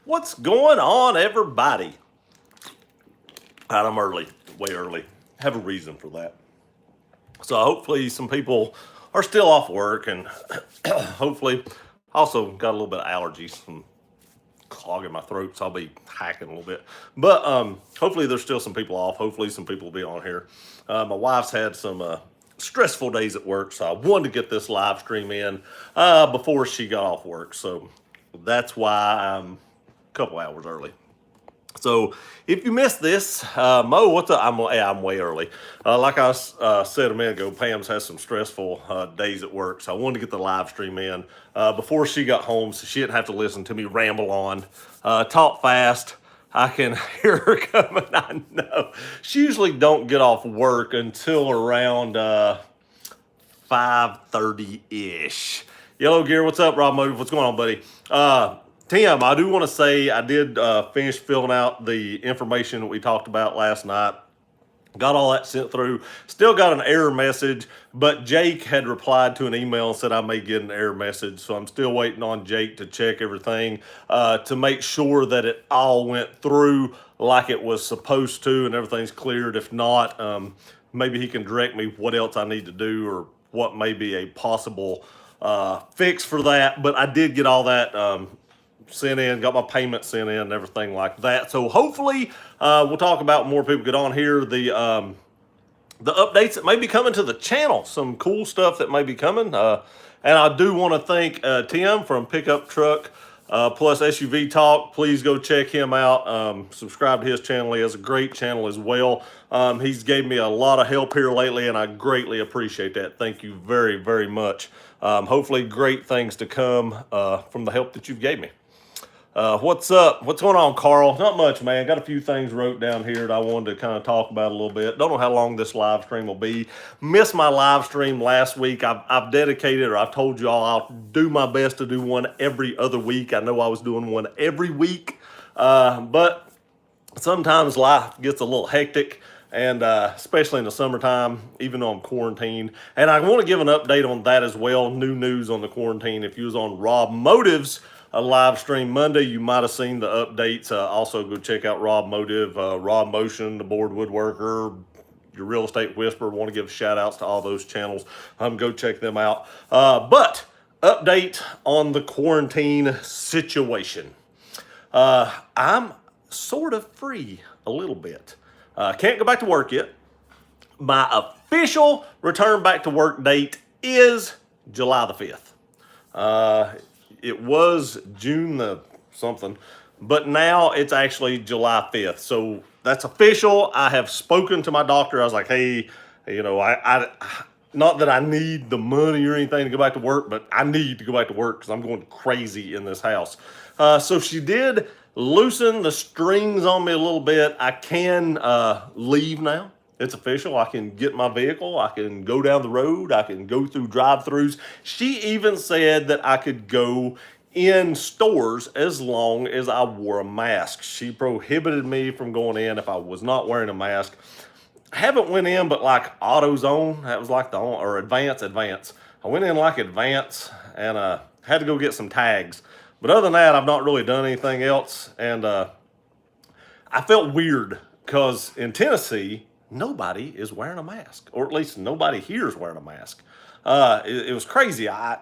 What's going on, everybody? I'm early, way early. Have a reason for that. So hopefully some people are still off work, and hopefully also got a little bit of allergies, some clogging my throat, so I'll be hacking a little bit. But hopefully there's still some people off. Hopefully some people will be on here. My wife's had some stressful days at work, so I wanted to get this live stream in before she got off work. So that's why I'm a couple hours early. So if you missed this, Mo, what's up? I'm way early. Like I said a minute ago, Pam's has some stressful days at work, so I wanted to get the live stream in before she got home, so she didn't have to listen to me ramble on, talk fast. I can hear her coming. I know she usually don't get off work until around 5:30 ish. Yellow Gear, what's up? Rob Motive, what's going on, buddy? Tim, I do want to say I did finish filling out the information that we talked about last night. Got all that sent through. Still got an error message, but Jake had replied to an email and said I may get an error message. So I'm still waiting on Jake to check everything to make sure that it all went through like it was supposed to and everything's cleared. If not, maybe he can direct me what else I need to do or what may be a possible fix for that. But I did get all that sent in, got my payment sent in and everything like that. So hopefully we'll talk about more people get on here. The updates that may be coming to the channel, some cool stuff that may be coming. And I do want to thank Tim from Pickup Truck plus SUV Talk. Please go check him out. Subscribe to his channel. He has a great channel as well. He's gave me a lot of help here lately, and I greatly appreciate that. Thank you very, very much. Hopefully great things to come from the help that you've gave me. What's up? What's going on, Carl? Not much, man. Got a few things wrote down here that I wanted to kind of talk about a little bit. Don't know how long this live stream will be. Missed my live stream last week. I've dedicated, or I've told you all, I'll do my best to do one every other week. I know I was doing one every week, but sometimes life gets a little hectic. And especially in the summertime, even though I'm quarantined. And I want to give an update on that as well. New news on the quarantine. If you was on Rob Motive's a live stream Monday, you might have seen the updates. Also, go check out Rob Motive, Rob Motion, the Board Woodworker, your Real Estate Whisperer. Want to give shout outs to all those channels. Go check them out. But update on the quarantine situation. I'm sort of free a little bit. Can't go back to work yet. My official return back to work date is July the 5th. It was June the something, but now it's actually July 5th. So that's official. I have spoken to my doctor. I was like, hey, I not that I need the money or anything to go back to work, but I need to go back to work because I'm going crazy in this house. So she did loosen the strings on me a little bit. I can leave now. It's official. I can get my vehicle. I can go down the road. I can go through drive-thrus. She even said that I could go in stores as long as I wore a mask. She prohibited me from going in if I was not wearing a mask. I haven't went in, but like AutoZone, that was like or Advance. I went in like Advance and had to go get some tags. But other than that, I've not really done anything else. And I felt weird because in Tennessee, nobody is wearing a mask, or at least nobody here is wearing a mask. It was crazy. I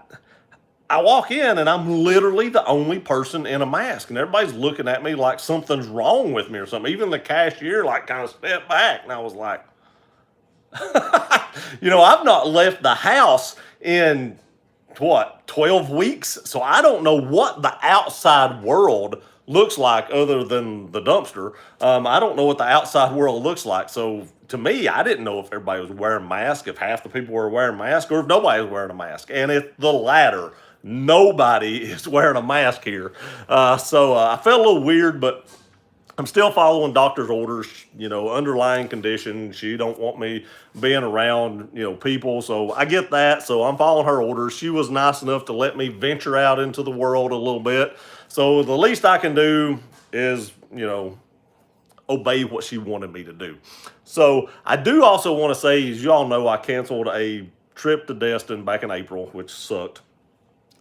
walk in and I'm literally the only person in a mask, and everybody's looking at me like something's wrong with me or something. Even the cashier like kind of stepped back, and I was like, I've not left the house in 12 weeks, so I don't know what the outside world looks like other than the dumpster. I don't know what the outside world looks like. So to me, I didn't know if everybody was wearing masks, if half the people were wearing masks, or if nobody was wearing a mask. And it's the latter. Nobody is wearing a mask here. So I felt a little weird, but I'm still following doctor's orders, underlying condition. She don't want me being around, people. So I get that. So I'm following her orders. She was nice enough to let me venture out into the world a little bit. So the least I can do is, obey what she wanted me to do. So I do also want to say, as you all know, I canceled a trip to Destin back in April, which sucked.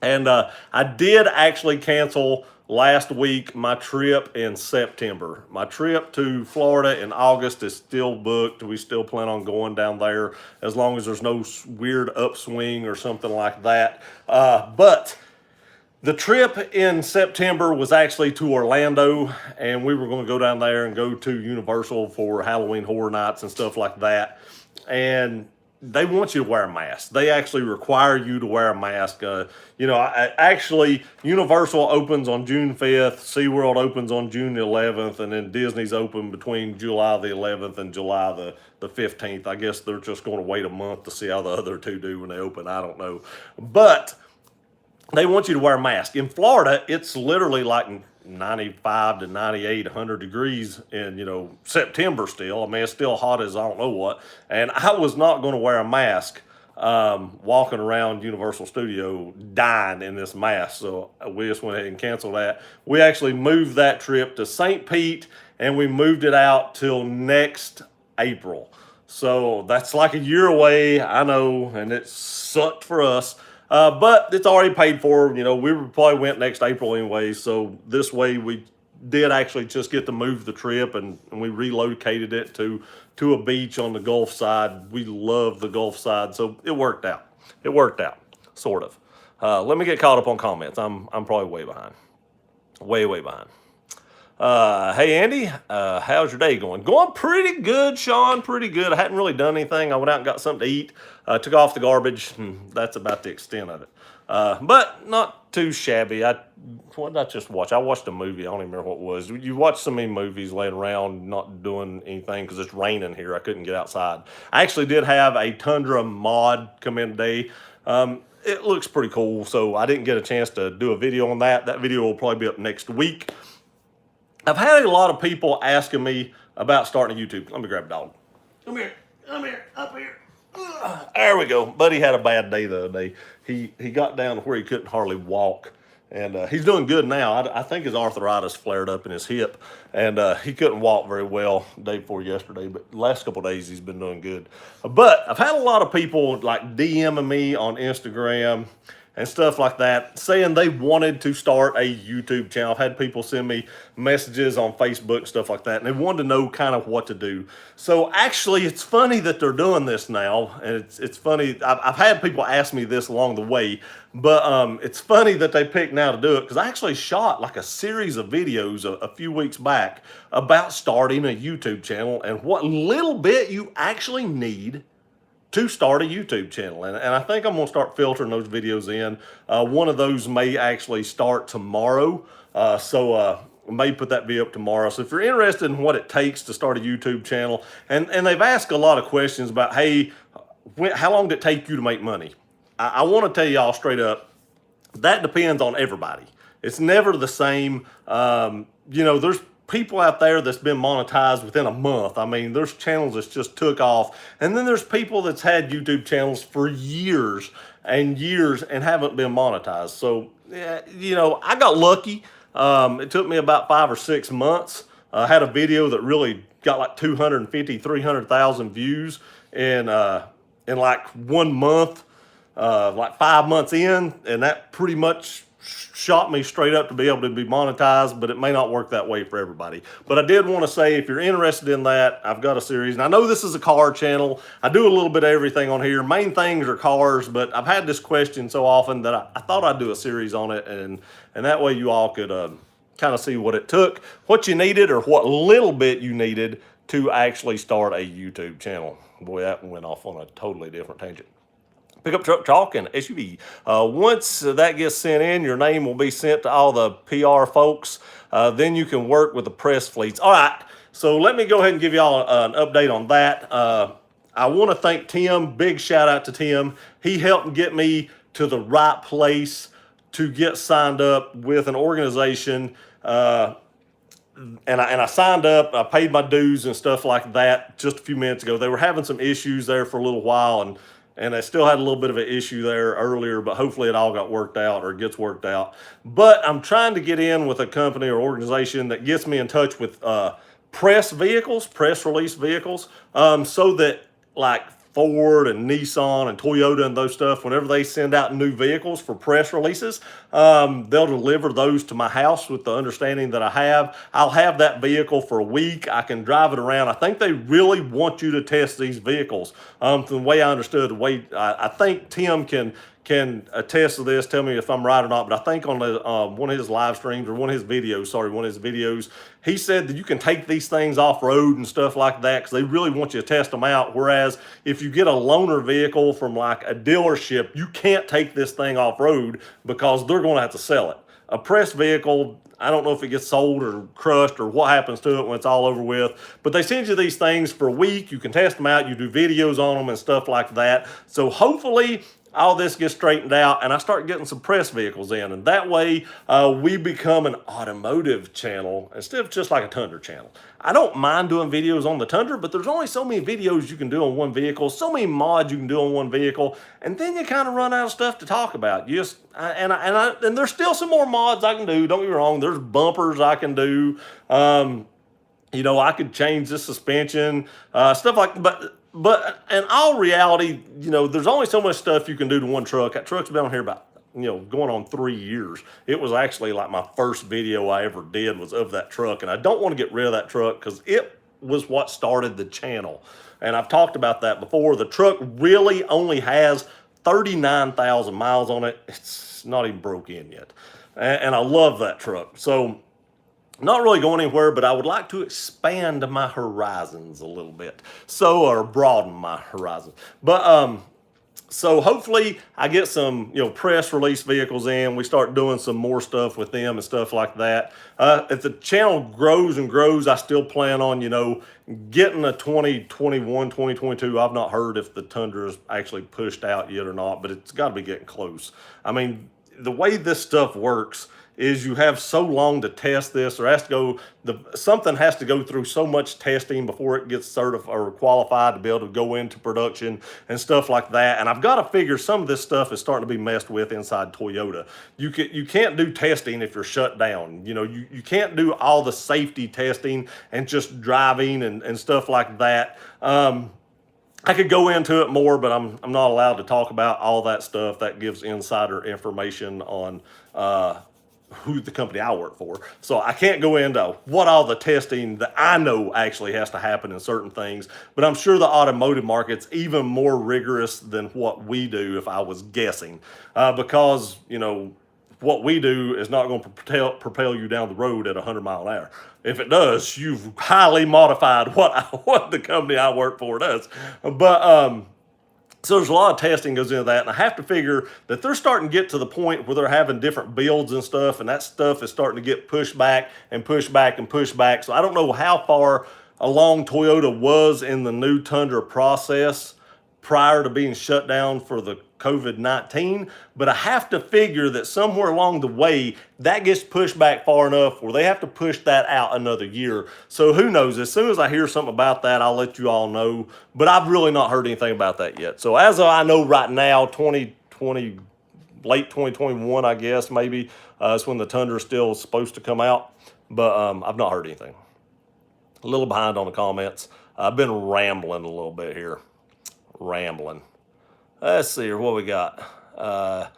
And I did actually cancel last week my trip in September. My trip to Florida in August is still booked. We still plan on going down there as long as there's no weird upswing or something like that. But the trip in September was actually to Orlando, and we were going to go down there and go to Universal for Halloween Horror Nights and stuff like that. And they want you to wear a mask. They actually require you to wear a mask. Actually, Universal opens on June 5th, SeaWorld opens on June the 11th, and then Disney's open between July the 11th and July the 15th. I guess they're just going to wait a month to see how the other two do when they open. I don't know. But they want you to wear a mask. In Florida, it's literally like 95 to 98, 100 degrees in, September still. I mean, it's still hot as I don't know what. And I was not going to wear a mask walking around Universal Studio dying in this mask. So we just went ahead and canceled that. We actually moved that trip to St. Pete, and we moved it out till next April. So that's like a year away, I know, and it sucked for us. But it's already paid for. We probably went next April anyway. So this way we did actually just get to move the trip, and we relocated it to a beach on the Gulf side. We love the Gulf side, so it worked out. It worked out, sort of. Let me get caught up on comments. I'm probably way behind. Way behind. Hey Andy, how's your day going? Going pretty good, Sean, pretty good. I hadn't really done anything. I went out and got something to eat, took off the garbage, and that's about the extent of it. But not too shabby. What did I just watch? I watched a movie. I don't even remember what it was. You watch so many movies laying around not doing anything because it's raining here. I couldn't get outside. I actually did have a Tundra mod come in today. It looks pretty cool, so I didn't get a chance to do a video on that. That video will probably be up next week. I've had a lot of people asking me about starting a YouTube. Let me grab a dog. Come here, up here. There we go. Buddy had a bad day the other day. He got down to where he couldn't hardly walk, and he's doing good now. I think his arthritis flared up in his hip, and he couldn't walk very well the day before yesterday, but the last couple of days he's been doing good. But I've had a lot of people like DMing me on Instagram and stuff like that, saying they wanted to start a YouTube channel. I've had people send me messages on Facebook and stuff like that, and they wanted to know kind of what to do. So actually, it's funny that they're doing this now, and it's funny. I've had people ask me this along the way, but it's funny that they picked now to do it, because I actually shot like a series of videos a few weeks back about starting a YouTube channel and what little bit you actually need to start a YouTube channel. And I think I'm going to start filtering those videos in. One of those may actually start tomorrow. So may put that video up tomorrow. So if you're interested in what it takes to start a YouTube channel, and they've asked a lot of questions about, hey, how long did it take you to make money? I want to tell y'all straight up, that depends on everybody. It's never the same. There's people out there that's been monetized within a month. I mean, there's channels that's just took off. And then there's people that's had YouTube channels for years and years and haven't been monetized. So, I got lucky. It took me about 5 or 6 months. I had a video that really got like 250, 300,000 views in like 1 month, like 5 months in. And that pretty much shot me straight up to be able to be monetized, but it may not work that way for everybody. But I did want to say, if you're interested in that, I've got a series. And I know this is a car channel. I do a little bit of everything on here. Main things are cars, but I've had this question so often that I thought I'd do a series on it, and that way you all could kind of see what it took, what you needed, or what little bit you needed to actually start a YouTube channel. Boy, that went off on a totally different tangent. Pickup truck, chalk, and SUV. Once that gets sent in, your name will be sent to all the PR folks. Then you can work with the press fleets. All right, so let me go ahead and give y'all an update on that. I want to thank Tim. Big shout out to Tim. He helped get me to the right place to get signed up with an organization. And I signed up. I paid my dues and stuff like that just a few minutes ago. They were having some issues there for a little while, and I still had a little bit of an issue there earlier, but hopefully it all got worked out or gets worked out. But I'm trying to get in with a company or organization that gets me in touch with press vehicles, press release vehicles, so that like Ford and Nissan and Toyota and those stuff, whenever they send out new vehicles for press releases, they'll deliver those to my house with the understanding that I'll have that vehicle for a week. I can drive it around. I think they really want you to test these vehicles. The way I understood, the way I think Tim can attest to this, tell me if I'm right or not, but I think on one of his live streams or one of his videos, he said that you can take these things off road and stuff like that because they really want you to test them out. Whereas if you get a loaner vehicle from like a dealership, you can't take this thing off road because they're going to have to sell it. A press vehicle, I don't know if it gets sold or crushed or what happens to it when it's all over with, but they send you these things for a week. You can test them out. You do videos on them and stuff like that. So hopefully all this gets straightened out and I start getting some press vehicles in. And that way we become an automotive channel instead of just like a Tundra channel. I don't mind doing videos on the Tundra, but there's only so many videos you can do on one vehicle, so many mods you can do on one vehicle, and then you kind of run out of stuff to talk about. And there's still some more mods I can do. Don't get me wrong. There's bumpers I can do. You know, I could change the suspension, stuff like, but in all reality, you know, there's only so much stuff you can do to one truck. That truck's been on here about, you know, going on 3 years. It was actually like my first video I ever did was of that truck. And I don't want to get rid of that truck because it was what started the channel. And I've talked about that before. The truck really only has 39,000 miles on it. It's not even broke in yet. And I love that truck. So not really going anywhere, but I would like to expand my horizons a little bit. So, or broaden my horizons. But, so hopefully I get some, you know, press release vehicles in. We start doing some more stuff with them and stuff like that. If the channel grows and grows, I still plan on, you know, getting a 2021, 2022. I've not heard if the Tundra is actually pushed out yet or not, but it's got to be getting close. I mean, the way this stuff works is you have so long to test this, or something has to go through so much testing before it gets certified or qualified to be able to go into production and stuff like that. And I've got to figure some of this stuff is starting to be messed with inside Toyota. You can't do testing if you're shut down. You know, you can't do all the safety testing and just driving and stuff like that. I could go into it more, but I'm not allowed to talk about all that stuff. That gives insider information on who the company I work for. So I can't go into what all the testing that I know actually has to happen in certain things, but I'm sure the automotive market's even more rigorous than what we do if I was guessing, because, you know, what we do is not going to propel you down the road at 100 miles an hour. If it does, you've highly modified what the company I work for does. But, so there's a lot of testing goes into that, and I have to figure that they're starting to get to the point where they're having different builds and stuff, and that stuff is starting to get pushed back and pushed back and pushed back. So I don't know how far along Toyota was in the new Tundra process prior to being shut down for the COVID-19, but I have to figure that somewhere along the way that gets pushed back far enough where they have to push that out another year. So who knows? As soon as I hear something about that, I'll let you all know, but I've really not heard anything about that yet. So as I know right now, 2020, late 2021, I guess, maybe, is when the Tundra is still supposed to come out, but I've not heard anything. A little behind on the comments. I've been rambling a little bit here. Let's see here, what we got.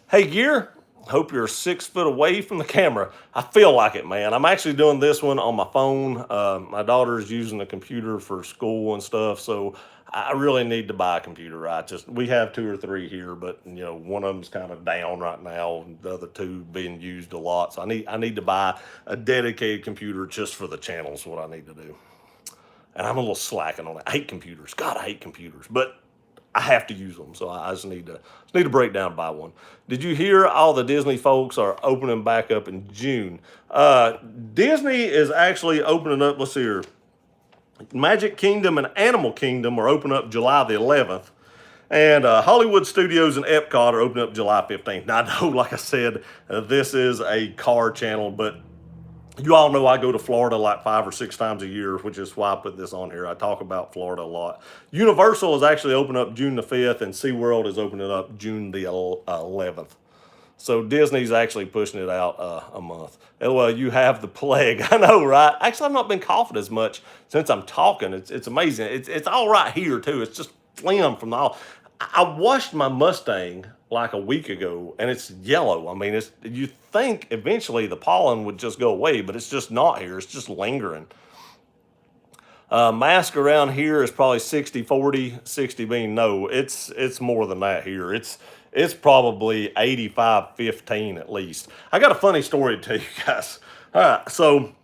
Hey, Gear, hope you're 6 foot away from the camera. I feel like it, man. I'm actually doing this one on my phone. My daughter's using the computer for school and stuff, so I really need to buy a computer. We have 2 or 3 here, but you know, one of them's kind of down right now, and the other 2 being used a lot. So I need to buy a dedicated computer just for the channels. What I need to do. And I'm a little slacking on it. I hate computers. God, I hate computers. But I have to use them, so I just need to break down and buy one. Did you hear all the Disney folks are opening back up in June? Disney is actually opening up, let's see here. Magic Kingdom and Animal Kingdom are opening up July the 11th. And Hollywood Studios and Epcot are opening up July 15th. Now, I know, like I said, this is a car channel, but you all know I go to Florida like 5 or 6 times a year, which is why I put this on here. I talk about Florida a lot. Universal is actually opening up June the 5th, and SeaWorld is opening up June the 11th. So Disney's actually pushing it out a month. Well, you have the plague. I know, right? Actually, I've not been coughing as much since I'm talking. It's amazing. It's all right here, too. It's just phlegm from the oil. I washed my Mustang like a week ago, and it's yellow. I mean, it's you think eventually the pollen would just go away, but it's just not here. It's just lingering. Mask around here is probably 60-40, 60 being no. It's more than that here. It's probably 85-15 at least. I got a funny story to tell you guys. All right, so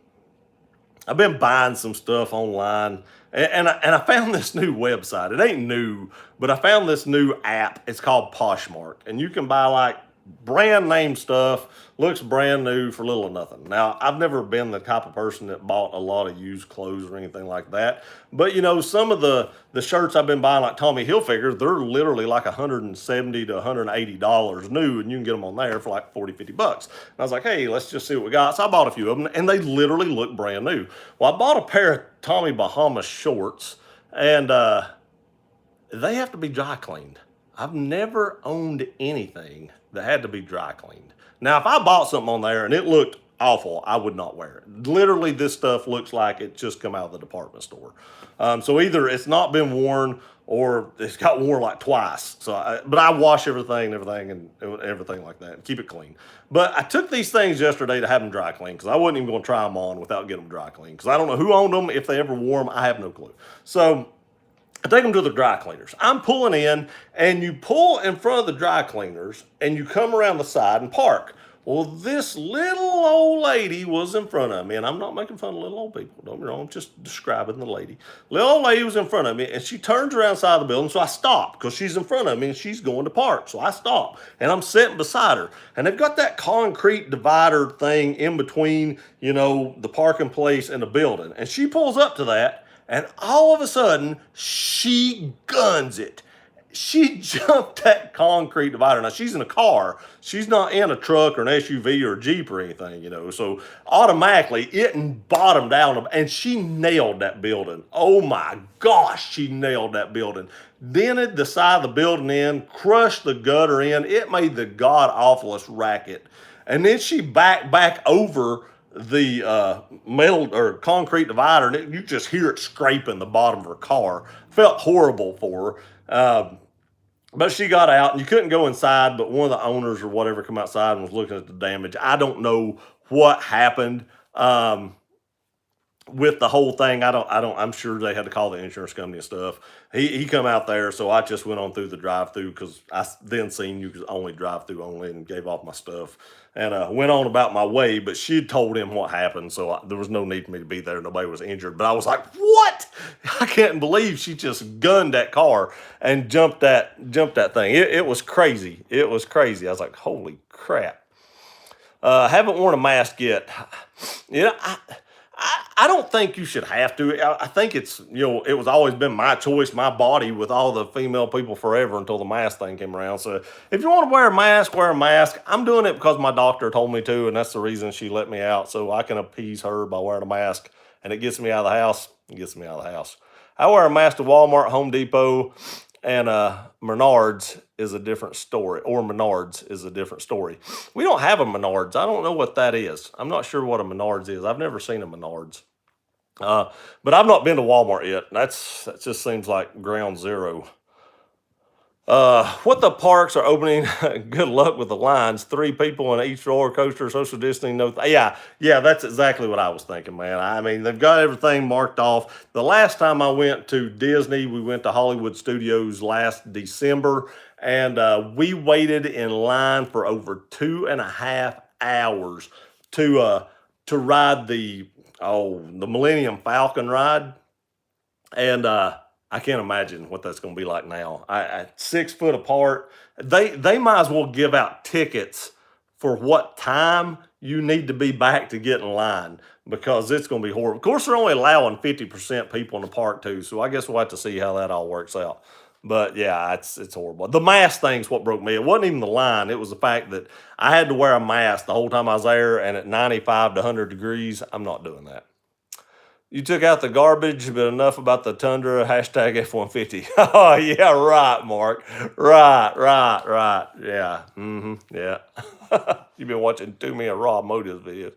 I've been buying some stuff online, and I found this new website. It ain't new, but I found this new app. It's called Poshmark, and you can buy like brand name stuff. Looks brand new for little or nothing. Now, I've never been the type of person that bought a lot of used clothes or anything like that. But you know, some of the shirts I've been buying, like Tommy Hilfiger, they're literally like $170 to $180 new, and you can get them on there for like 40-50 bucks. And I was like, hey, let's just see what we got. So I bought a few of them, and they literally look brand new. Well, I bought a pair of Tommy Bahama shorts, and they have to be dry cleaned. I've never owned anything that had to be dry cleaned. Now, if I bought something on there and it looked awful, I would not wear it. Literally, this stuff looks like it just come out of the department store. So either it's not been worn or it's got worn like twice. But I wash everything and everything like that and keep it clean. But I took these things yesterday to have them dry cleaned because I wasn't even going to try them on without getting them dry cleaned because I don't know who owned them. If they ever wore them, I have no clue. So I take them to the dry cleaners. I'm pulling in, and you pull in front of the dry cleaners, and you come around the side and park. Well, this little old lady was in front of me, and I'm not making fun of little old people. Don't be wrong, I'm just describing the lady. Little old lady was in front of me, and she turns around side of the building, so I stop because she's in front of me, and she's going to park. So I stop, and I'm sitting beside her. And they've got that concrete divider thing in between, you know, the parking place and the building. And she pulls up to that, and all of a sudden, she guns it. She jumped that concrete divider. Now, she's in a car. She's not in a truck or an SUV or a Jeep or anything, you know. So, automatically, it bottomed out, and she nailed that building. Oh, my gosh, she nailed that building. Dented the side of the building in, crushed the gutter in. It made the god-awfulest racket. And then she backed back over the metal or concrete divider, and you just hear it scraping the bottom of her car. Felt horrible for her. But she got out, and you couldn't go inside, but one of the owners or whatever come outside and was looking at the damage. I don't know what happened with the whole thing. I'm sure they had to call the insurance company and stuff. He come out there, so I just went on through the drive-through because I then seen you could only drive-through only, and gave off my stuff and went on about my way. But she had told him what happened, so there was no need for me to be there. Nobody was injured, but I was like, what? I can't believe she just gunned that car and jumped that thing. It was crazy. It was crazy. I was like, holy crap. Haven't worn a mask yet. Yeah, I don't think you should have to. I think it's, you know, it was always been my choice, my body with all the female people forever until the mask thing came around. So if you want to wear a mask, wear a mask. I'm doing it because my doctor told me to, and that's the reason she let me out, so I can appease her by wearing a mask, and it gets me out of the house. It gets me out of the house. I wear a mask to Walmart, Home Depot, and Menards is a different story, or Menards is a different story. We don't have a Menards. I don't know what that is. I'm not sure what a Menards is. I've never seen a Menards. But I've not been to Walmart yet. That just seems like ground zero. What the parks are opening? Good luck with the lines. 3 people in each roller coaster, social distancing. No, yeah, that's exactly what I was thinking, man. I mean, they've got everything marked off. The last time I went to Disney, we went to Hollywood Studios last December, and we waited in line for over 2.5 hours to ride the Millennium Falcon ride, and I can't imagine what that's going to be like now. 6 foot apart. They might as well give out tickets for what time you need to be back to get in line, because it's going to be horrible. Of course, they're only allowing 50% people in the park too, so I guess we'll have to see how that all works out. But yeah, it's horrible. The mask thing's what broke me. It wasn't even the line. It was the fact that I had to wear a mask the whole time I was there, and at 95 to 100 degrees, I'm not doing that. You took out the garbage, but enough about the Tundra, hashtag F-150. Oh, yeah, right, Mark. Right. Yeah, yeah. You've been watching too many Rob Motives videos.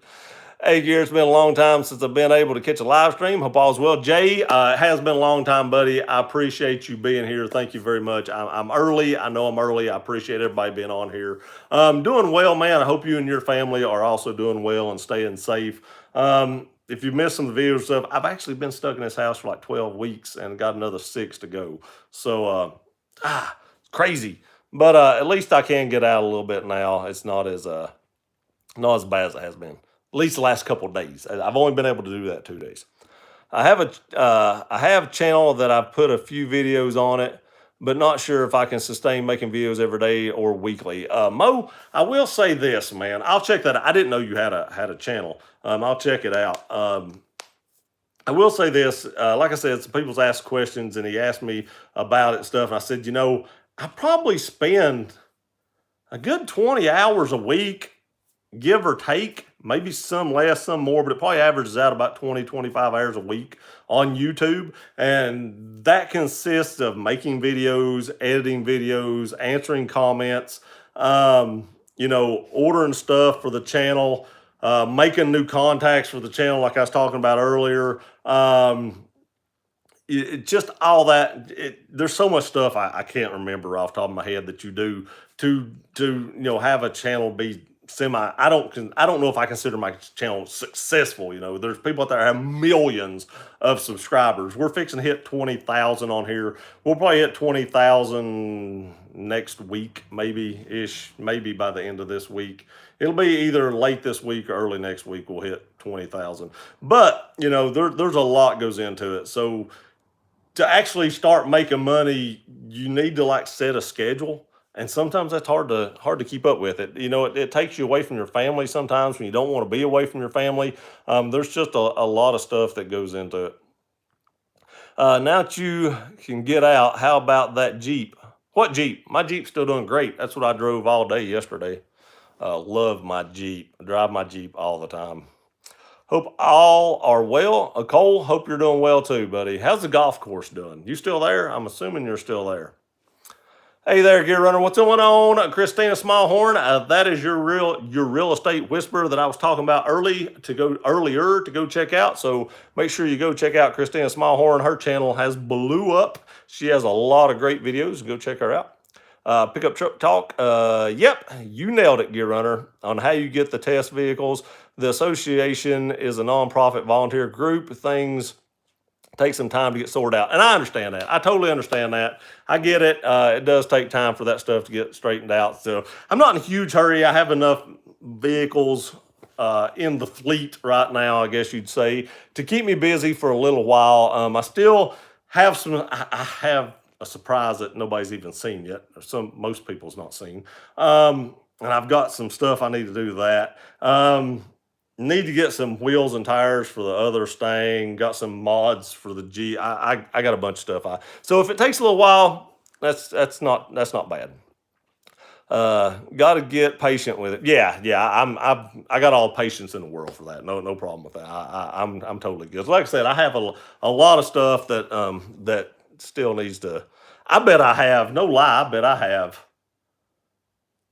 Hey, Gear, it's been a long time since I've been able to catch a live stream. Hope all's well. Jay, it has been a long time, buddy. I appreciate you being here. Thank you very much. I'm early. I know I'm early. I appreciate everybody being on here. Doing well, man. I hope you and your family are also doing well and staying safe. If you missed some of the videos and stuff, I've actually been stuck in this house for like 12 weeks and got another 6 to go. So, it's crazy. But at least I can get out a little bit now. It's not as bad as it has been. At least the last couple of days. I've only been able to do that 2 days. I have a channel that I've put a few videos on it, but not sure if I can sustain making videos every day or weekly. Mo, I will say this, man. I'll check that out. I didn't know you had a channel. I'll check it out. I will say this, like I said, some people's asked questions and he asked me about it and stuff. And I said, I probably spend a good 20 hours a week, give or take, maybe some less, some more, but it probably averages out about 20, 25 hours a week on YouTube. And that consists of making videos, editing videos, answering comments, ordering stuff for the channel, making new contacts for the channel, like I was talking about earlier. Just all that. There's so much stuff I can't remember off the top of my head that you do to have a channel be semi. I don't know if I consider my channel successful. There's people out there that have millions of subscribers. We're fixing to hit 20,000 on here. We'll probably hit 20,000 next week, maybe by the end of this week. It'll be either late this week or early next week. We'll hit 20,000. But there's a lot goes into it. So to actually start making money, you need to set a schedule. And sometimes that's hard to keep up with it. It takes you away from your family sometimes when you don't want to be away from your family. There's just a lot of stuff that goes into it. Now that you can get out, how about that Jeep? What Jeep? My Jeep's still doing great. That's what I drove all day yesterday. Love my Jeep. I drive my Jeep all the time. Hope all are well. Cole, hope you're doing well too, buddy. How's the golf course doing? You still there? I'm assuming you're still there. Hey there, Gear Runner. What's going on? Christina Smallhorn. That is your real estate whisperer that I was talking about earlier to go check out. So make sure you go check out Christina Smallhorn. Her channel has blew up. She has a lot of great videos. Go check her out. Pickup Truck Talk. Yep, you nailed it, Gear Runner, on how you get the test vehicles. The association is a nonprofit volunteer group. Things take some time to get sorted out. And I understand that. I totally understand that. I get it. It does take time for that stuff to get straightened out. So I'm not in a huge hurry. I have enough vehicles in the fleet right now, I guess you'd say, to keep me busy for a little while. I still have I have a surprise that nobody's even seen yet. Most people's not seen. And I've got some stuff I need to do that. Need to get some wheels and tires for the other Stang. Got some mods for the G. I got a bunch of stuff. So if it takes a little while, that's not bad. Got to get patient with it. Yeah. I got all the patience in the world for that. No problem with that. I'm totally good. Like I said, I have a lot of stuff that still needs to. I bet I have, no lie, I bet I have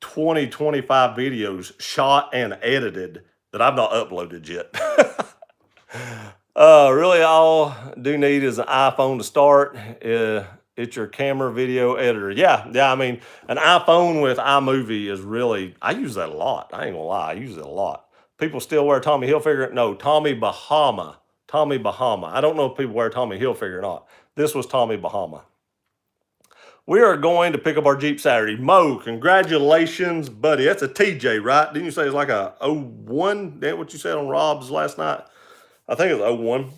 20, 25 videos shot and edited that I've not uploaded yet. Really all do need is an iPhone to start. It's your camera video editor. Yeah, I mean, an iPhone with iMovie is really, I use that a lot. I ain't gonna lie, I use it a lot. People still wear Tommy Hilfiger. No, Tommy Bahama. I don't know if people wear Tommy Hilfiger or not. This was Tommy Bahama. We are going to pick up our Jeep Saturday. Mo, congratulations, buddy. That's a TJ, right? Didn't you say it's like a 01? That what you said on Rob's last night? I think it was 01.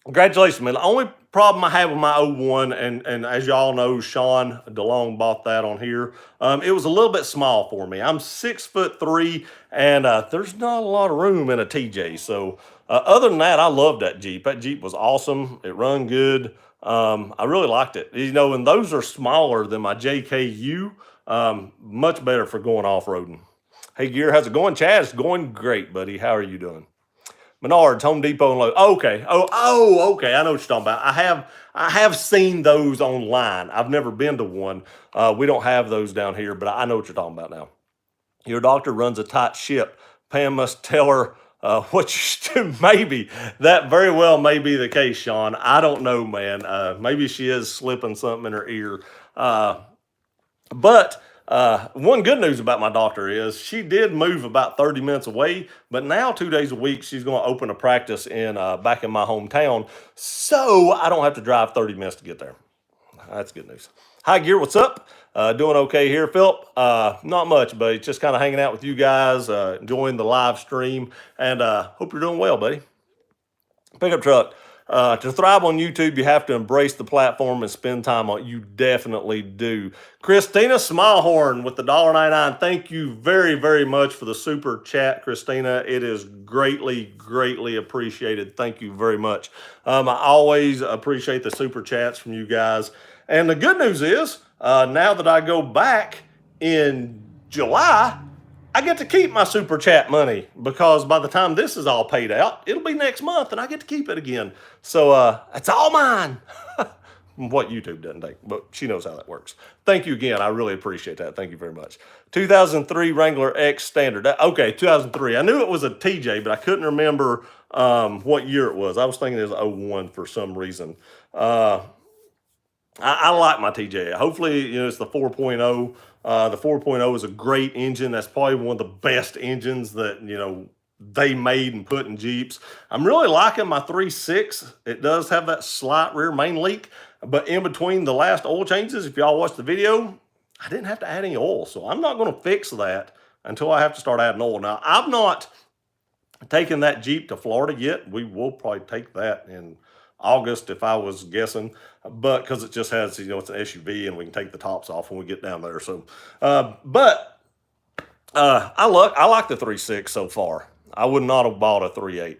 Congratulations, man. The only problem I have with my 01, and as y'all know, Sean DeLong bought that on here. It was a little bit small for me. I'm 6'3", and there's not a lot of room in a TJ. So other than that, I loved that Jeep. That Jeep was awesome. It run good. I really liked it. And those are smaller than my JKU. Much better for going off-roading. Hey, Gear, how's it going? Chad, it's going great, buddy. How are you doing? Menards, Home Depot, and Lowe's. Okay. Okay. I know what you're talking about. I have seen those online. I've never been to one. We don't have those down here, but I know what you're talking about now. Your doctor runs a tight ship. Pam must tell her Maybe that very well may be the case, Sean. I don't know, man. Maybe she is slipping something in her ear. But one good news about my doctor is she did move about 30 minutes away, but now 2 days a week she's going to open a practice in back in my hometown, so I don't have to drive 30 minutes to get there. That's good news. Hi, Gear. What's up? Doing okay here, Philip. Not much, but just kind of hanging out with you guys, enjoying the live stream, and hope you're doing well, buddy. Pickup truck. To thrive on YouTube, you have to embrace the platform and spend time on it. You definitely do. Christina Smallhorn with the $1.99. Thank you very, very much for the super chat, Christina. It is greatly, greatly appreciated. Thank you very much. I always appreciate the super chats from you guys. And the good news is, now that I go back in July, I get to keep my super chat money, because by the time this is all paid out, it'll be next month and I get to keep it again. So it's all mine. What YouTube doesn't take, but she knows how that works. Thank you again. I really appreciate that. Thank you very much. 2003 Wrangler X Standard. Okay, 2003. I knew it was a TJ, but I couldn't remember what year it was. I was thinking it was 01 for some reason. I like my TJ. Hopefully, it's the 4.0. The 4.0 is a great engine. That's probably one of the best engines that, they made and put in Jeeps. I'm really liking my 3.6. It does have that slight rear main leak, but in between the last oil changes, if y'all watched the video, I didn't have to add any oil. So I'm not going to fix that until I have to start adding oil. Now, I've not taken that Jeep to Florida yet. We will probably take that in August if I was guessing, but because it just has, it's an SUV and we can take the tops off when we get down there. So, I like the 3.6 so far. I would not have bought a 3.8.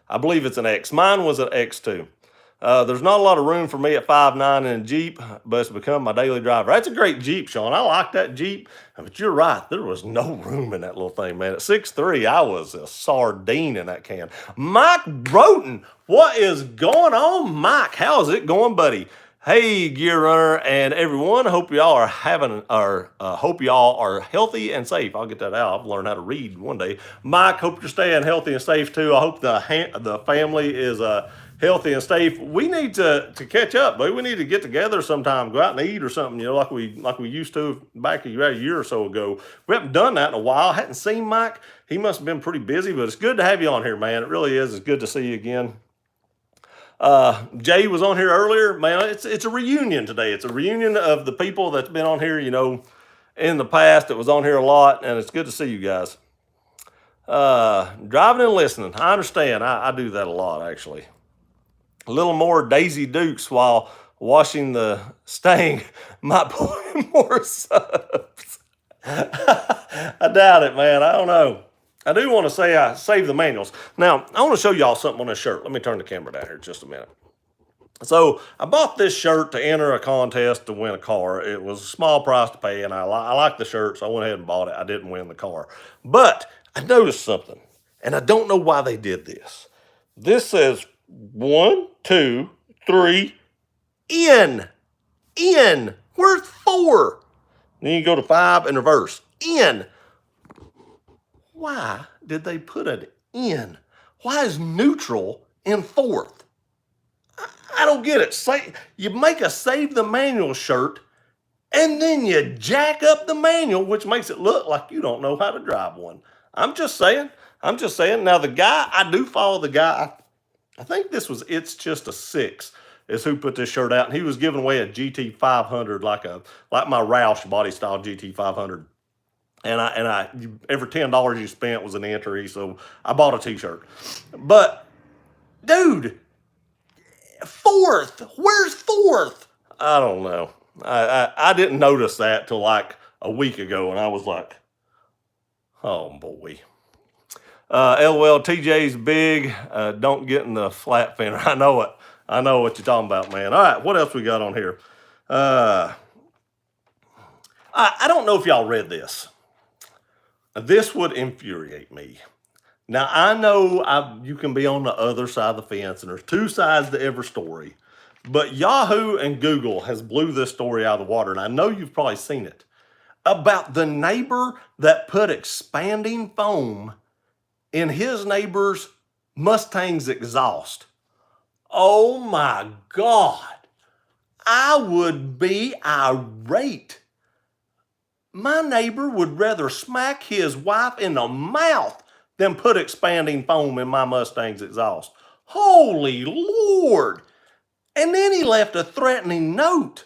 I believe it's an X. Mine was an X2. There's not a lot of room for me at 5'9" in a Jeep, but it's become my daily driver. That's a great Jeep, Sean. I like that Jeep, but you're right. There was no room in that little thing, man. At 6'3", I was a sardine in that can. Mike Broughton, what is going on, Mike? How is it going, buddy? Hey, Gear Runner and everyone. Hope y'all are hope y'all are healthy and safe. I'll get that out. I'll learn how to read one day. Mike, hope you're staying healthy and safe too. I hope the family is healthy and safe. We need to catch up, but we need to get together sometime, go out and eat or something, like we used to back a year or so ago. We haven't done that in a while. I hadn't seen Mike. He must have been pretty busy, but it's good to have you on here, man. It really is. It's good to see you again. Jay was on here earlier, man. It's a reunion today. It's a reunion of the people that's been on here, in the past. It was on here a lot, and it's good to see you guys. Driving and listening. I understand. I do that a lot, actually. A little more Daisy Dukes while washing the stang might pull more subs. I doubt it, man. I don't know. I do want to say I saved the manuals. Now, I want to show y'all something on this shirt. Let me turn the camera down here just a minute. So, I bought this shirt to enter a contest to win a car. It was a small price to pay, and I like the shirt, so I went ahead and bought it. I didn't win the car. But, I noticed something, and I don't know why they did this. This says 1, 2, 3, N. N. Where's 4? Then you go to 5 and reverse. N. Why did they put an N? Why is neutral in 4th? I don't get it. You make a save the manual shirt, and then you jack up the manual, which makes it look like you don't know how to drive one. I'm just saying. Now, the guy, I do follow the guy. I think It's Just a 6 is who put this shirt out, and he was giving away a GT500, like my Roush body style GT500. And every $10 you spent was an entry, so I bought a t-shirt. But, dude, 4th, where's 4th? I don't know. I didn't notice that till like a week ago, and I was like, oh boy. LOL, TJ's big. Don't get in the flat fender. I know it. I know what you're talking about, man. All right, what else we got on here? I don't know if y'all read this. This would infuriate me. Now, I know you can be on the other side of the fence, and there's two sides to every story. But Yahoo and Google has blew this story out of the water, and I know you've probably seen it, about the neighbor that put expanding foam in his neighbor's Mustang's exhaust. Oh my God. I would be irate. My neighbor would rather smack his wife in the mouth than put expanding foam in my Mustang's exhaust. Holy Lord. And then he left a threatening note.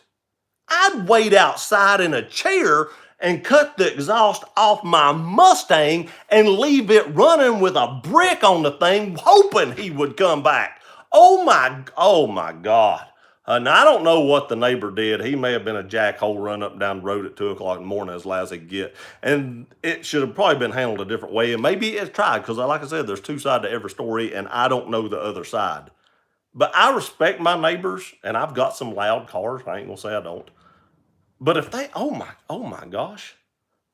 I'd wait outside in a chair and cut the exhaust off my Mustang and leave it running with a brick on the thing, hoping he would come back. Oh my God. Now, I don't know what the neighbor did. He may have been a jackhole run up and down the road at 2 o'clock in the morning as loud as he could get. And it should have probably been handled a different way. And maybe it's tried because, like I said, there's two sides to every story, and I don't know the other side. But I respect my neighbors, and I've got some loud cars. I ain't going to say I don't. But if they, oh my gosh,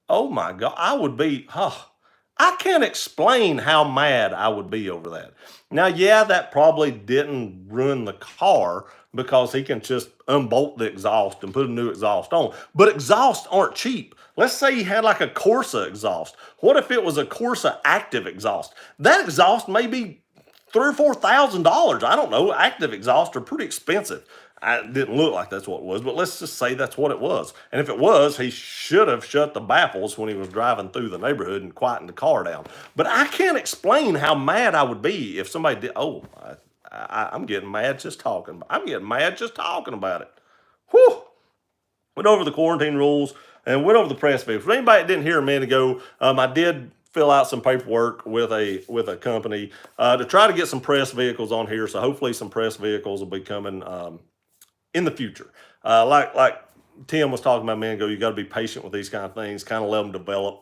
I would be, I can't explain how mad I would be over that. Now, yeah, that probably didn't ruin the car because he can just unbolt the exhaust and put a new exhaust on. But exhausts aren't cheap. Let's say he had like a Corsa exhaust. What if it was a Corsa active exhaust? That exhaust may be $3,000 or $4,000. I don't know. Active exhausts are pretty expensive. It didn't look like that's what it was, but let's just say that's what it was. And if it was, he should have shut the baffles when he was driving through the neighborhood and quietened the car down. But I can't explain how mad I would be if somebody did. I'm getting mad just talking. I'm getting mad just talking about it. Whew. Went over the quarantine rules and went over the press vehicles. For anybody that didn't hear a minute ago, I did fill out some paperwork with a company to try to get some press vehicles on here. So hopefully some press vehicles will be coming in the future. Like Tim was talking about a minute ago, you got to be patient with these kind of things, kind of let them develop.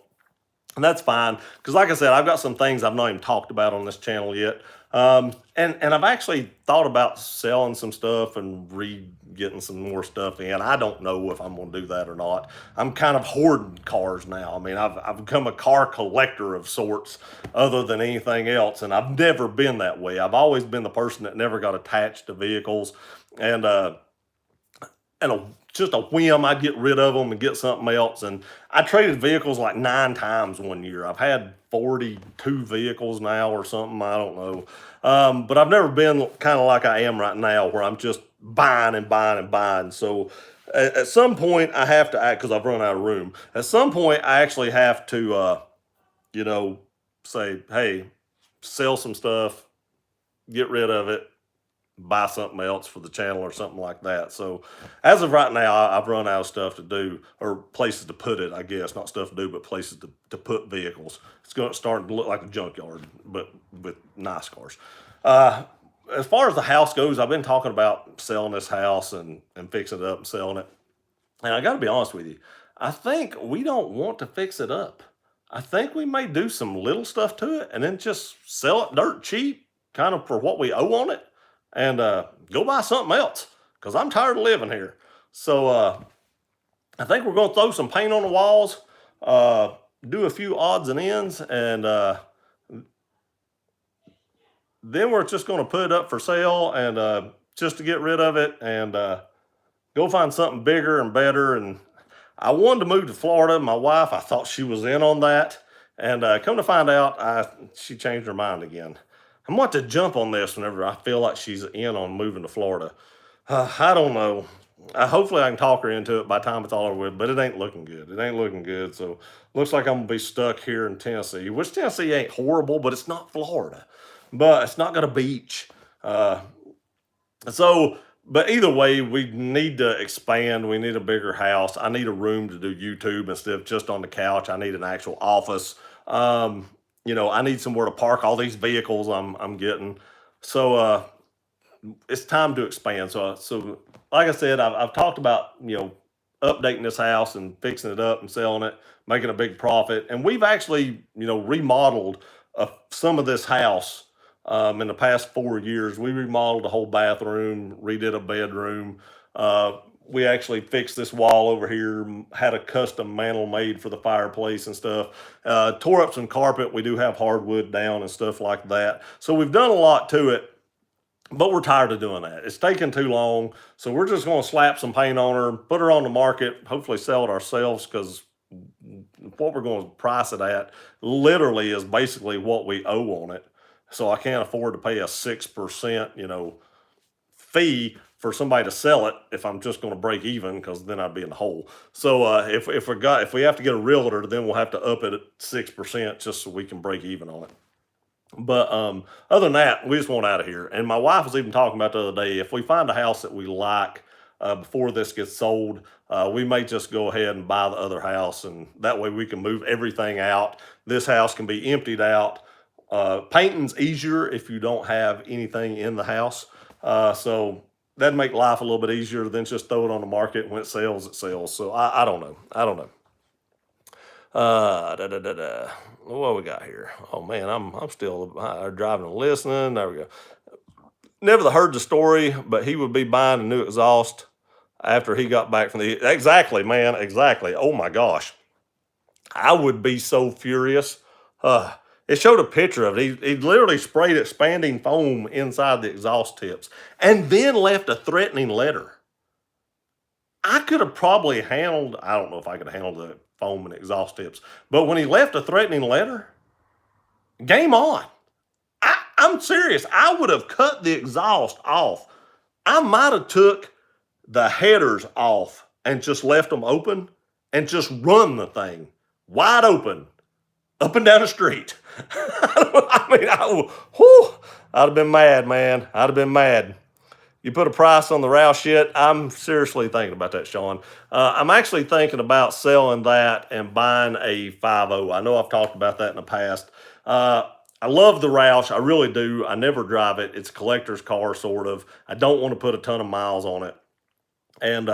And that's fine. Because like I said, I've got some things I've not even talked about on this channel yet. And I've actually thought about selling some stuff and getting some more stuff in. I don't know if I'm going to do that or not. I'm kind of hoarding cars now. I mean, I've become a car collector of sorts other than anything else. And I've never been that way. I've always been the person that never got attached to vehicles. And just a whim, I'd get rid of them and get something else. And I traded vehicles like 9 times one year. I've had 42 vehicles now or something. I don't know. But I've never been kind of like I am right now where I'm just buying and buying and buying. So at some point I have to act because I've run out of room. At some point I actually have to, say, hey, sell some stuff, get rid of it, buy something else for the channel or something like that. So as of right now, I've run out of stuff to do, or places to put it, I guess. Not stuff to do, but places to put vehicles. It's going to start to look like a junkyard, but with nice cars. As far as the house goes, I've been talking about selling this house and fixing it up and selling it. And I got to be honest with you, I think we don't want to fix it up. I think we may do some little stuff to it and then just sell it dirt cheap, kind of for what we owe on it. And go buy something else because I'm tired of living here. So I think we're going to throw some paint on the walls, do a few odds and ends, and then we're just going to put it up for sale and just to get rid of it and go find something bigger and better. And I wanted to move to Florida. My wife, I thought she was in on that. And come to find out, she changed her mind again. I'm going to jump on this whenever I feel like she's in on moving to Florida. I don't know. Hopefully I can talk her into it by the time it's all over with, but it ain't looking good. It ain't looking good. So looks like I'm going to be stuck here in Tennessee, which Tennessee ain't horrible, but it's not Florida. But it's not got a beach. But either way, we need to expand. We need a bigger house. I need a room to do YouTube instead of just on the couch. I need an actual office. I need somewhere to park all these vehicles I'm getting. So it's time to expand. So like I said, I've talked about, updating this house and fixing it up and selling it, making a big profit. And we've actually, remodeled some of this house in the past 4 years. We remodeled the whole bathroom, redid a bedroom. We actually fixed this wall over here, had a custom mantle made for the fireplace and stuff. Tore up some carpet. We do have hardwood down and stuff like that. So we've done a lot to it, but we're tired of doing that. It's taking too long. So we're just going to slap some paint on her, put her on the market, hopefully sell it ourselves because what we're going to price it at literally is basically what we owe on it. So I can't afford to pay a 6%, fee for somebody to sell it if I'm just going to break even, because then I'd be in the hole. So if we have to get a realtor, then we'll have to up it at 6% just so we can break even on it. But other than that, we just want out of here. And my wife was even talking about the other day, if we find a house that we like before this gets sold, we may just go ahead and buy the other house, and that way we can move everything out. This house can be emptied out. Painting's easier if you don't have anything in the house. So that'd make life a little bit easier than just throw it on the market. When it sells, it sells. So I don't know. I don't know. What we got here? Oh man, I'm still driving and listening. There we go. Never heard the story, but he would be buying a new exhaust after he got back from exactly, man, exactly. Oh my gosh, I would be so furious. It showed a picture of it. He literally sprayed expanding foam inside the exhaust tips and then left a threatening letter. I could have probably handled, I don't know if I could handle the foam and exhaust tips, but when he left a threatening letter, game on. I'm serious. I would have cut the exhaust off. I might have took the headers off and just left them open and just run the thing wide open up and down the street. I'd have been mad, man. I'd have been mad. You put a price on the Roush shit. I'm seriously thinking about that, Sean. I'm actually thinking about selling that and buying a 5.0. I know I've talked about that in the past. I love the Roush. I really do. I never drive it. It's a collector's car, sort of. I don't want to put a ton of miles on it. And,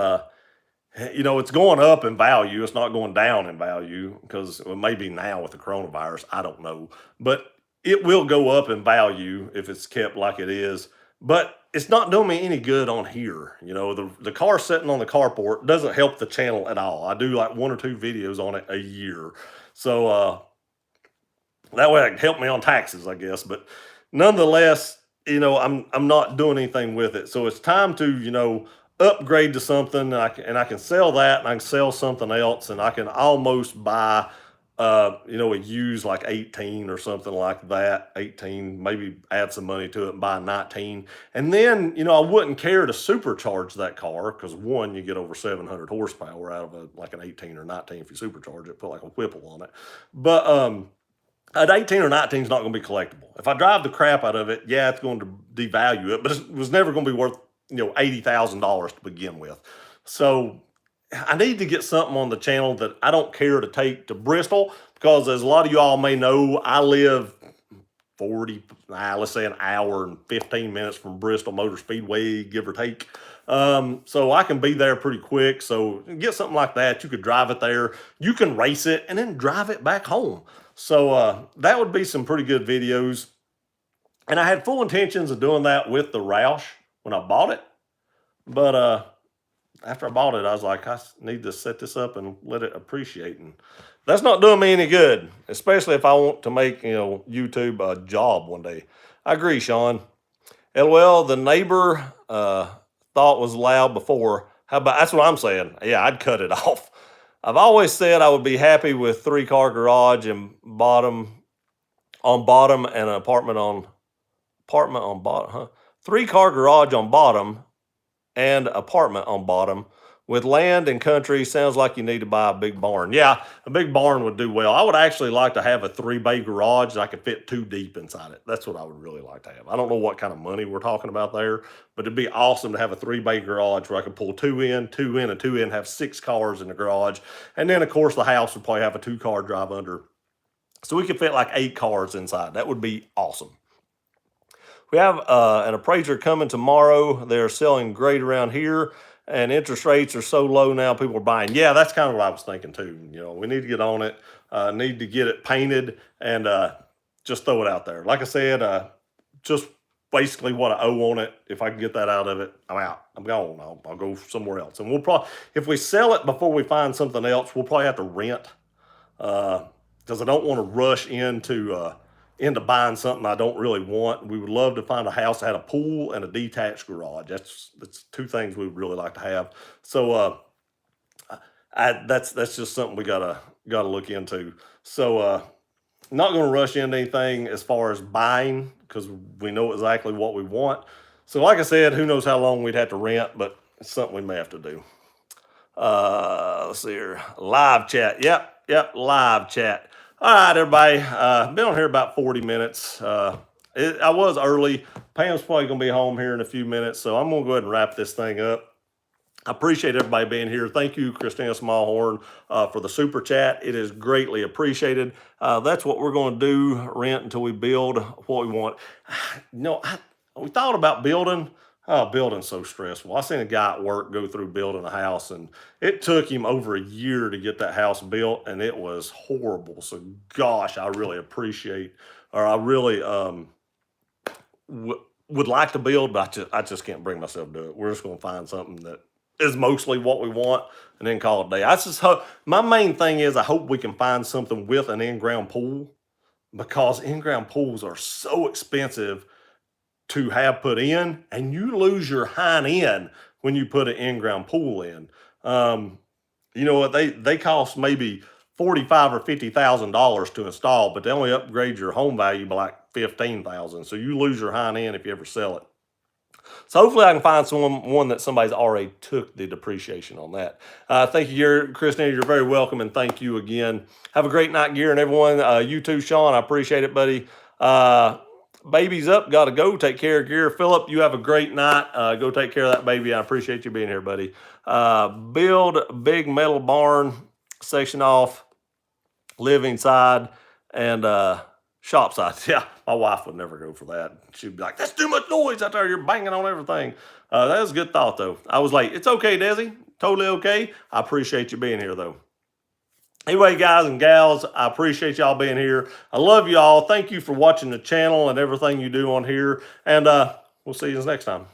it's going up in value. It's not going down in value, because it may be now with the coronavirus. I don't know. But it will go up in value if it's kept like it is. But it's not doing me any good on here. The car sitting on the carport doesn't help the channel at all. I do like 1 or 2 videos on it a year. So that way it can help me on taxes, I guess. But nonetheless, I'm not doing anything with it. So it's time to, upgrade to something, and I can sell that, and I can sell something else, and I can almost buy a used like 18 or something like that, 18, maybe add some money to it and buy 19. And then, I wouldn't care to supercharge that car, because one, you get over 700 horsepower out of like an 18 or 19 if you supercharge it, put like a Whipple on it. But an 18 or 19 is not going to be collectible. If I drive the crap out of it, yeah, it's going to devalue it, but it was never going to be worth, $80,000 to begin with. So I need to get something on the channel that I don't care to take to Bristol, because as a lot of you all may know, I live let's say an hour and 15 minutes from Bristol Motor Speedway, give or take. So I can be there pretty quick. So get something like that. You could drive it there. You can race it and then drive it back home. So that would be some pretty good videos. And I had full intentions of doing that with the Roush when I bought it. But after I bought it, I was like, I need to set this up and let it appreciate. And that's not doing me any good, especially if I want to make, YouTube a job one day. I agree, Sean. LOL, the neighbor thought was loud before. How about, that's what I'm saying. Yeah, I'd cut it off. I've always said I would be happy with 3-car garage and bottom and an apartment on bottom, huh? 3-car garage on bottom and apartment on bottom with land and country. Sounds like you need to buy a big barn. Yeah, a big barn would do well. I would actually like to have a 3-bay garage that I could fit 2 deep inside it. That's what I would really like to have. I don't know what kind of money we're talking about there, but it'd be awesome to have a 3-bay garage where I could pull 2 in, 2 in, and 2 in, have 6 cars in the garage. And then, of course, the house would probably have a 2-car drive under. So we could fit like 8 cars inside. That would be awesome. We have an appraiser coming tomorrow. They're selling great around here, and interest rates are so low now, people are buying. Yeah, that's kind of what I was thinking too. We need to get on it, need to get it painted, and just throw it out there. Like I said, just basically what I owe on it. If I can get that out of it, I'm out. I'm gone. I'll go somewhere else. And we'll probably, if we sell it before we find something else, we'll probably have to rent, because I don't want to rush into buying something I don't really want. We would love to find a house that had a pool and a detached garage. That's 2 things we would really like to have. So that's just something we gotta got to look into. So not going to rush into anything as far as buying because we know exactly what we want. So like I said, who knows how long we'd have to rent, but it's something we may have to do. Let's see here. Live chat. Yep, live chat. All right, everybody. Been on here about 40 minutes. I was early. Pam's probably going to be home here in a few minutes, so I'm going to go ahead and wrap this thing up. I appreciate everybody being here. Thank you, Christina Smallhorn, for the super chat. It is greatly appreciated. That's what we're going to do, rent until we build what we want. We thought about building. Oh, building's so stressful. I seen a guy at work go through building a house, and it took him over a year to get that house built, and it was horrible. So, gosh, I really appreciate, or I really would like to build, but I just can't bring myself to do it. We're just going to find something that is mostly what we want and then call it a day. I just hope, my main thing is I hope we can find something with an in-ground pool, because in-ground pools are so expensive to have put in, and you lose your hind end when you put an in-ground pool in. You know what, they cost maybe $45,000 or $50,000 to install, but they only upgrade your home value by like $15,000. So you lose your hind end if you ever sell it. So hopefully I can find one that somebody's already took the depreciation on that. Thank you, Christina. You're very welcome, and thank you again. Have a great night, Gear, and everyone. You too, Sean. I appreciate it, buddy. Baby's up. Got to go. Take care of Gear. Philip, you have a great night. Go take care of that baby. I appreciate you being here, buddy. Build big metal barn, section off, live inside, and shop side. Yeah, my wife would never go for that. She'd be like, that's too much noise out there. You're banging on everything. That was a good thought, though. I was like, it's okay, Desi. Totally okay. I appreciate you being here, though. Anyway, guys and gals, I appreciate y'all being here. I love y'all. Thank you for watching the channel and everything you do on here. And we'll see you next time.